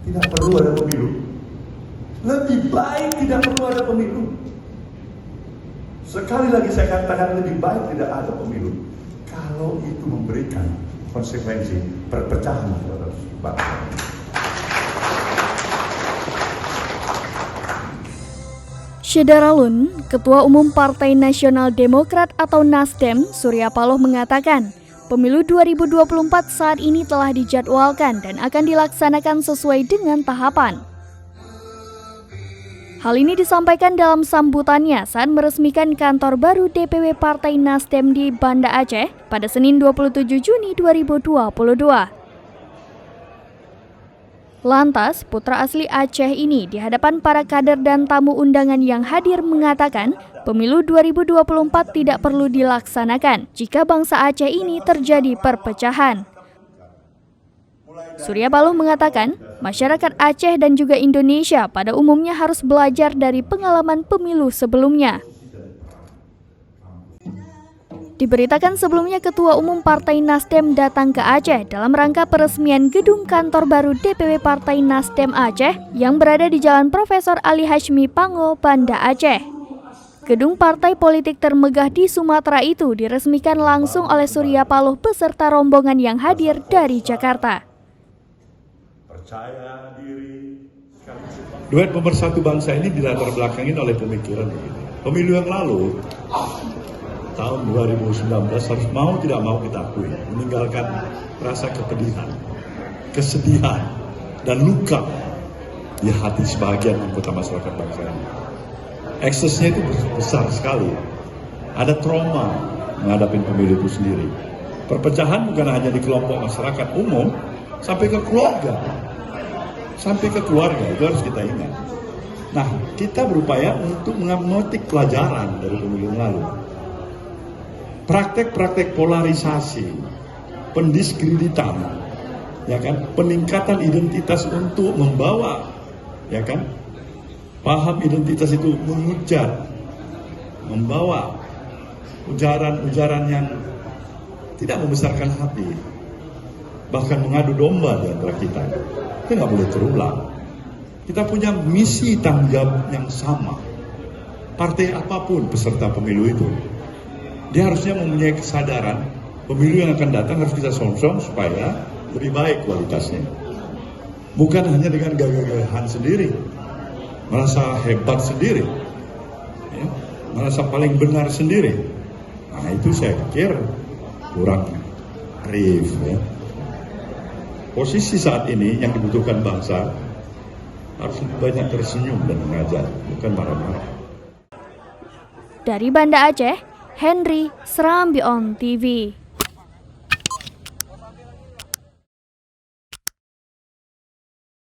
tidak perlu ada pemilu. Lebih baik tidak perlu ada pemilu. Sekali lagi saya katakan lebih baik tidak ada pemilu. Kalau itu memberikan konsekuensi perpecahan kepada bangsa. Syederalun, Ketua Umum Partai Nasional Demokrat atau Nasdem, Surya Paloh mengatakan, pemilu 2024 saat ini telah dijadwalkan dan akan dilaksanakan sesuai dengan tahapan. Hal ini disampaikan dalam sambutannya saat meresmikan kantor baru DPW Partai Nasdem di Banda Aceh pada Senin 27 Juni 2022. Lantas, putra asli Aceh ini di hadapan para kader dan tamu undangan yang hadir mengatakan pemilu 2024 tidak perlu dilaksanakan jika bangsa Aceh ini terjadi perpecahan. Surya Paloh mengatakan, masyarakat Aceh dan juga Indonesia pada umumnya harus belajar dari pengalaman pemilu sebelumnya. Diberitakan sebelumnya Ketua Umum Partai Nasdem datang ke Aceh dalam rangka peresmian gedung kantor baru DPW Partai Nasdem Aceh yang berada di Jalan Profesor Ali Hashmi Pango, Banda Aceh. Gedung partai politik termegah di Sumatera itu diresmikan langsung oleh Surya Paloh beserta rombongan yang hadir dari Jakarta. Duet pemersatu bangsa ini dilatar belakangin oleh pemikiran begini. Pemilu yang lalu, tahun 2019 harus mau tidak mau kita akui, meninggalkan rasa kepedihan, kesedihan, dan luka di hati sebagian anggota masyarakat bangsa ini. Eksesnya itu besar sekali. Ada trauma menghadapi pemilu itu sendiri. Perpecahan bukan hanya di kelompok masyarakat umum, sampai ke keluarga. Sampai ke keluarga, itu harus kita ingat. Nah, kita berupaya untuk memetik pelajaran dari pemilu yang lalu. Praktek-praktek polarisasi, pendiskreditan, ya kan, peningkatan identitas untuk membawa, ya kan, paham identitas itu menghujat, membawa ujaran-ujaran yang tidak membesarkan hati, bahkan mengadu domba di antara kita. Itu nggak boleh terulang. Kita punya misi tanggung jawab yang sama. Partai apapun peserta pemilu itu, dia harusnya mempunyai kesadaran pemilu yang akan datang harus kita song-song supaya lebih baik kualitasnya. Bukan hanya dengan gagah-gagahan sendiri, merasa hebat sendiri, ya, merasa paling benar sendiri. Nah itu saya pikir kurang arif. Ya. Posisi saat ini yang dibutuhkan bangsa harus lebih banyak tersenyum dan mengajar, bukan marah-marah. Dari Banda Aceh, Henry, Serambi On TV.